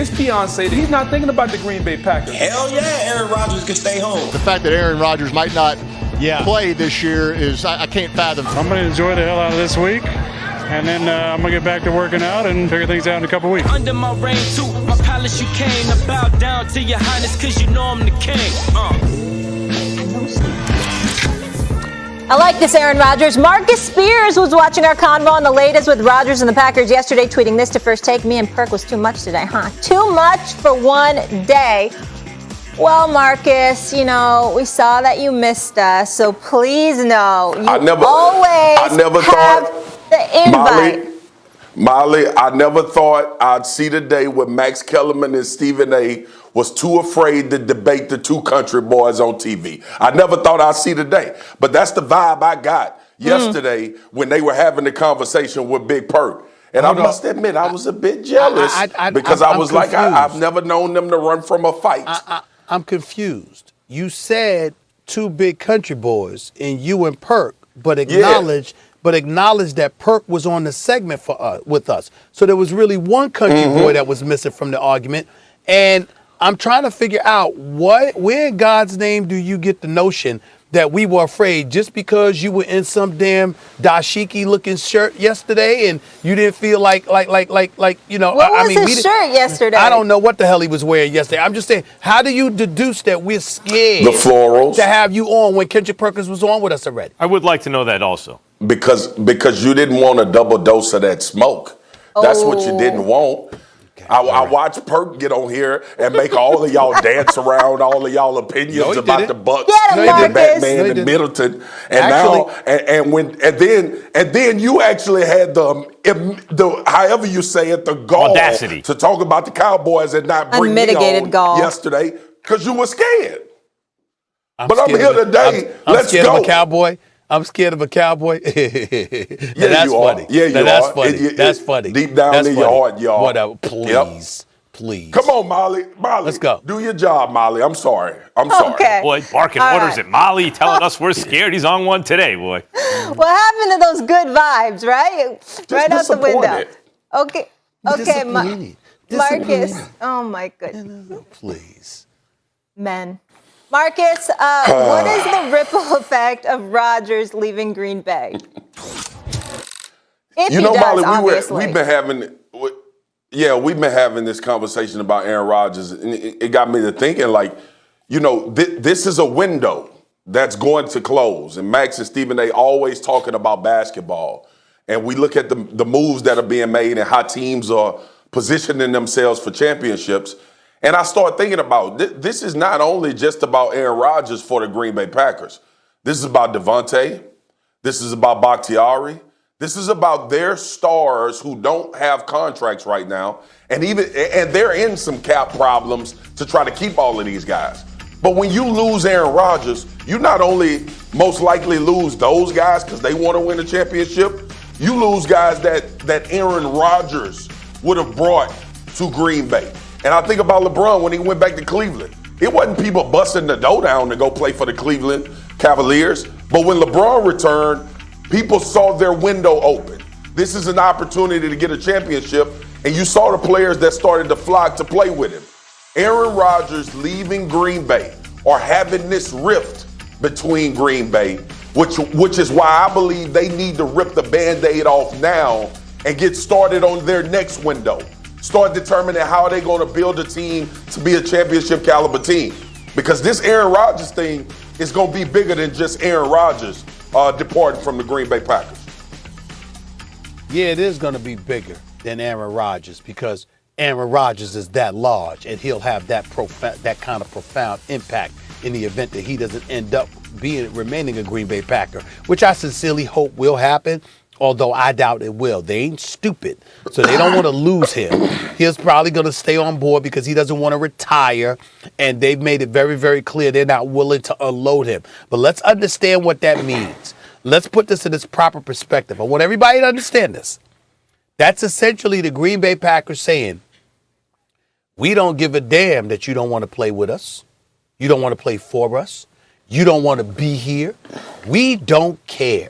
his fiancée, he's not thinking about the Green Bay Packers. Hell yeah, Aaron Rodgers can stay home. The fact that Aaron Rodgers might not play this year is, I can't fathom. I'm going to enjoy the hell out of this week, and then I'm going to get back to working out and figure things out in a couple weeks. Under my reign too, my palace you came. I bow down to your highness cause you know I'm the king. I like this, Aaron Rodgers. Marcus Spears was watching our convo on the latest with Rodgers and the Packers yesterday, tweeting this to First Take. Me and Perk was too much today, huh? Too much for one day. Well, Marcus, you know, we saw that you missed us, so please know you I never have the invite. Molly, I never thought I'd see the day when Max Kellerman and Stephen A. was too afraid to debate the two country boys on TV. I never thought I'd see the day. But that's the vibe I got yesterday when they were having the conversation with Big Perk. And I must admit, I was a bit jealous because I was like, I've never known them to run from a fight. I'm confused. You said two big country boys and you and Perk, but acknowledge that Perk was on the segment with us. So there was really one country boy that was missing from the argument. And I'm trying to figure out where in God's name do you get the notion that we were afraid just because you were in some damn dashiki looking shirt yesterday and you didn't feel like you know. What was his shirt yesterday? I don't know what the hell he was wearing yesterday. I'm just saying, how do you deduce that we're scared the florals to have you on when Kendrick Perkins was on with us already? I would like to know that also. Because you didn't want a double dose of that smoke. That's what you didn't want. I watched Perk get on here and make all of y'all dance around all of y'all opinions about the Bucks and Batman and Middleton. And then you actually had the however you say it, the gall audacity to talk about the Cowboys and not bring me on yesterday because you were scared. I'm here today. Let's go. Of a cowboy. I'm scared of a cowboy. That's funny. That's funny. That's funny. Deep down in your heart, y'all. Whatever. Please. Come on, Molly. Let's go. Do your job, Molly. I'm sorry. Okay. Boy, barking orders at Molly, telling us we're scared. He's on one today, boy. What happened to those good vibes, right? Right out the window. Okay, Marcus. Oh, my goodness. Please. Men. Marcus, what is the ripple effect of Rodgers leaving Green Bay? If he does, Molly, obviously. we've been having this conversation about Aaron Rodgers, and it got me to thinking, like, you know, this is a window that's going to close, and Max and Stephen A. always talking about basketball, and we look at the moves that are being made and how teams are positioning themselves for championships. And I start thinking about this is not only just about Aaron Rodgers for the Green Bay Packers. This is about Devontae. This is about Bakhtiari. This is about their stars who don't have contracts right now, and they're in some cap problems to try to keep all of these guys. But when you lose Aaron Rodgers, you not only most likely lose those guys because they want to win a championship, you lose guys that Aaron Rodgers would have brought to Green Bay. And I think about LeBron when he went back to Cleveland. It wasn't people busting the dough down to go play for the Cleveland Cavaliers. But when LeBron returned, people saw their window open. This is an opportunity to get a championship. And you saw the players that started to flock to play with him. Aaron Rodgers leaving Green Bay or having this rift between Green Bay, which is why I believe they need to rip the Band-Aid off now and get started on their next window. Start determining how they're going to build a team to be a championship caliber team. Because this Aaron Rodgers thing is going to be bigger than just Aaron Rodgers departing from the Green Bay Packers. Yeah, it is going to be bigger than Aaron Rodgers because Aaron Rodgers is that large and he'll have that kind of profound impact in the event that he doesn't end up remaining a Green Bay Packer, which I sincerely hope will happen. Although I doubt it will. They ain't stupid, so they don't want to lose him. He's probably going to stay on board because he doesn't want to retire, and they've made it very, very clear they're not willing to unload him. But let's understand what that means. Let's put this in its proper perspective. I want everybody to understand this. That's essentially the Green Bay Packers saying, we don't give a damn that you don't want to play with us. You don't want to play for us. You don't want to be here. We don't care.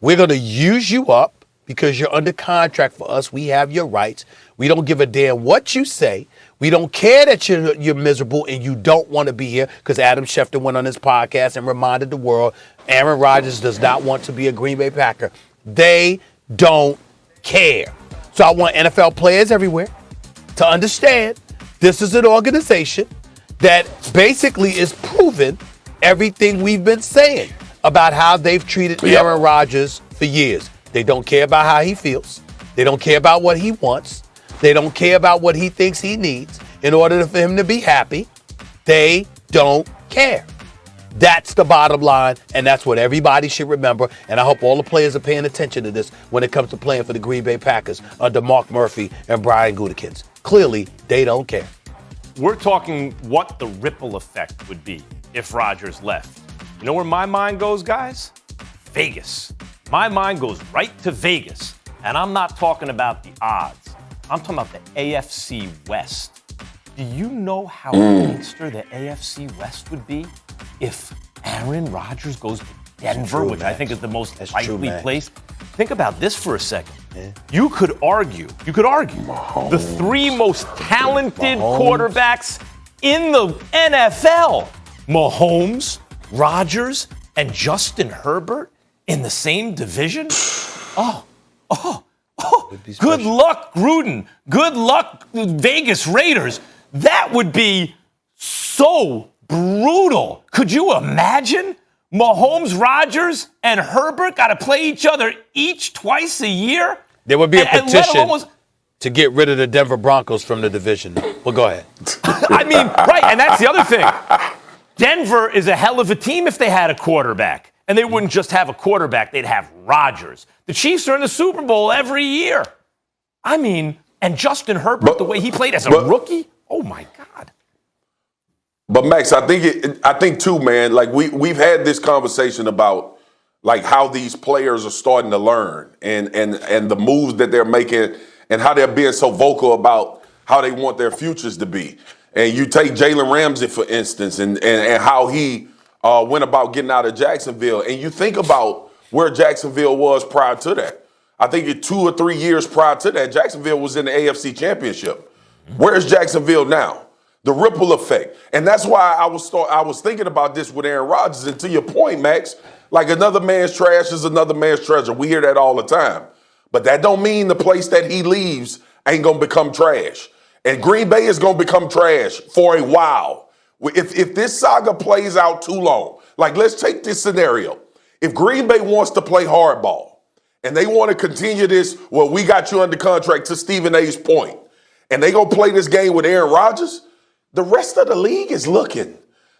We're going to use you up because you're under contract for us. We have your rights. We don't give a damn what you say. We don't care that you're miserable and you don't want to be here, because Adam Schefter went on his podcast and reminded the world Aaron Rodgers does not want to be a Green Bay Packer. They don't care. So I want NFL players everywhere to understand this is an organization that basically is proving everything we've been saying about how they've treated Aaron Rodgers for years. They don't care about how he feels. They don't care about what he wants. They don't care about what he thinks he needs in order for him to be happy. They don't care. That's the bottom line, and that's what everybody should remember. And I hope all the players are paying attention to this when it comes to playing for the Green Bay Packers under Mark Murphy and Brian Gutekunst. Clearly, they don't care. We're talking what the ripple effect would be if Rodgers left. You know where my mind goes, guys? Vegas. My mind goes right to Vegas. And I'm not talking about the odds. I'm talking about the AFC West. Do you know how gangster the AFC West would be if Aaron Rodgers goes to Denver, which I think is the most likely place? Think about this for a second. Yeah. You could argue Mahomes, the three most talented quarterbacks in the NFL, Mahomes, Rodgers, and Justin Herbert in the same division? Good luck, Gruden. Good luck, Vegas Raiders. That would be so brutal. Could you imagine? Mahomes, Rodgers, and Herbert got to play each other twice a year? There would be a petition to get rid of the Denver Broncos from the division. Well, go ahead. I mean, right, and that's the other thing. Denver is a hell of a team if they had a quarterback. And they wouldn't just have a quarterback, they'd have Rodgers. The Chiefs are in the Super Bowl every year. I mean, and Justin Herbert, the way he played as a rookie, oh my God. But Max, I think too, man, like we've had this conversation about like how these players are starting to learn and the moves that they're making and how they're being so vocal about how they want their futures to be. And you take Jalen Ramsey, for instance, and how he went about getting out of Jacksonville. And you think about where Jacksonville was prior to that. I think 2 or 3 years prior to that, Jacksonville was in the AFC Championship. Where's Jacksonville now? The ripple effect. And that's why I was thinking about this with Aaron Rodgers. And to your point, Max, like another man's trash is another man's treasure. We hear that all the time. But that don't mean the place that he leaves ain't going to become trash. And Green Bay is going to become trash for a while. If this saga plays out too long, like let's take this scenario. If Green Bay wants to play hardball and they want to continue this, well, we got you under contract, to Stephen A's point, and they going to play this game with Aaron Rodgers, the rest of the league is looking.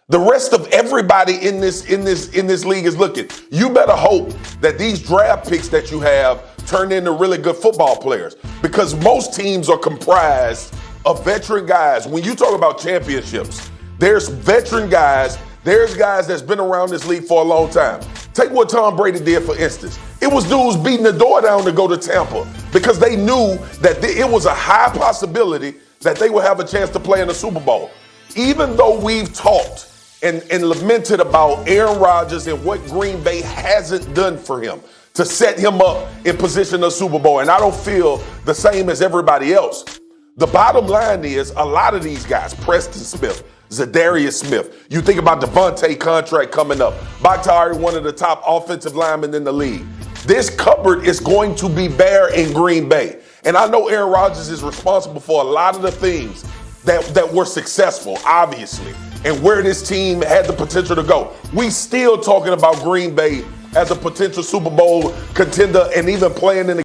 The rest of everybody in this league is looking. You better hope that these draft picks that you have turn into really good football players, because most teams are comprised of veteran guys. When you talk about championships, there's veteran guys. There's guys that's been around this league for a long time. Take what Tom Brady did, for instance. It was dudes beating the door down to go to Tampa because they knew that it was a high possibility that they would have a chance to play in the Super Bowl. Even though we've talked and lamented about Aaron Rodgers and what Green Bay hasn't done for him to set him up in position of Super Bowl, and I don't feel the same as everybody else. The bottom line is a lot of these guys, Preston Smith, Zadarius Smith, you think about Devontae contract coming up, Bakhtiari, one of the top offensive linemen in the league. This cupboard is going to be bare in Green Bay. And I know Aaron Rodgers is responsible for a lot of the things that were successful, obviously, and where this team had the potential to go. We still talking about Green Bay as a potential Super Bowl contender and even playing in the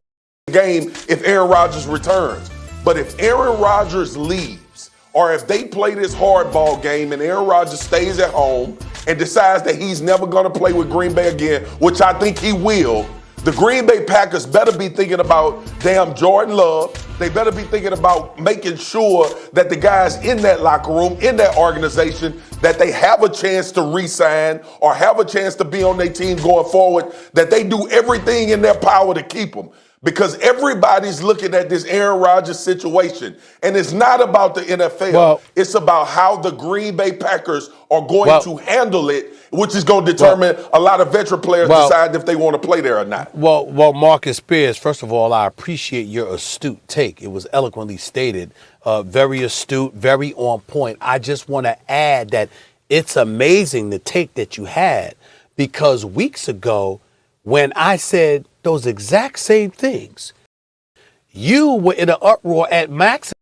game if Aaron Rodgers returns. But if Aaron Rodgers leaves, or if they play this hardball game and Aaron Rodgers stays at home and decides that he's never going to play with Green Bay again, which I think he will, the Green Bay Packers better be thinking about damn Jordan Love. They better be thinking about making sure that the guys in that locker room, in that organization, that they have a chance to re-sign or have a chance to be on their team going forward, that they do everything in their power to keep them. because everybody's looking at this Aaron Rodgers situation, and it's not about the NFL. Well, it's about how the Green Bay Packers are going to handle it, which is going to determine a lot of veteran players decide if they want to play there or not. Well, Marcus Spears, first of all, I appreciate your astute take. It was eloquently stated, very astute, very on point. I just want to add that it's amazing the take that you had, because weeks ago, when I said those exact same things, you were in an uproar at Max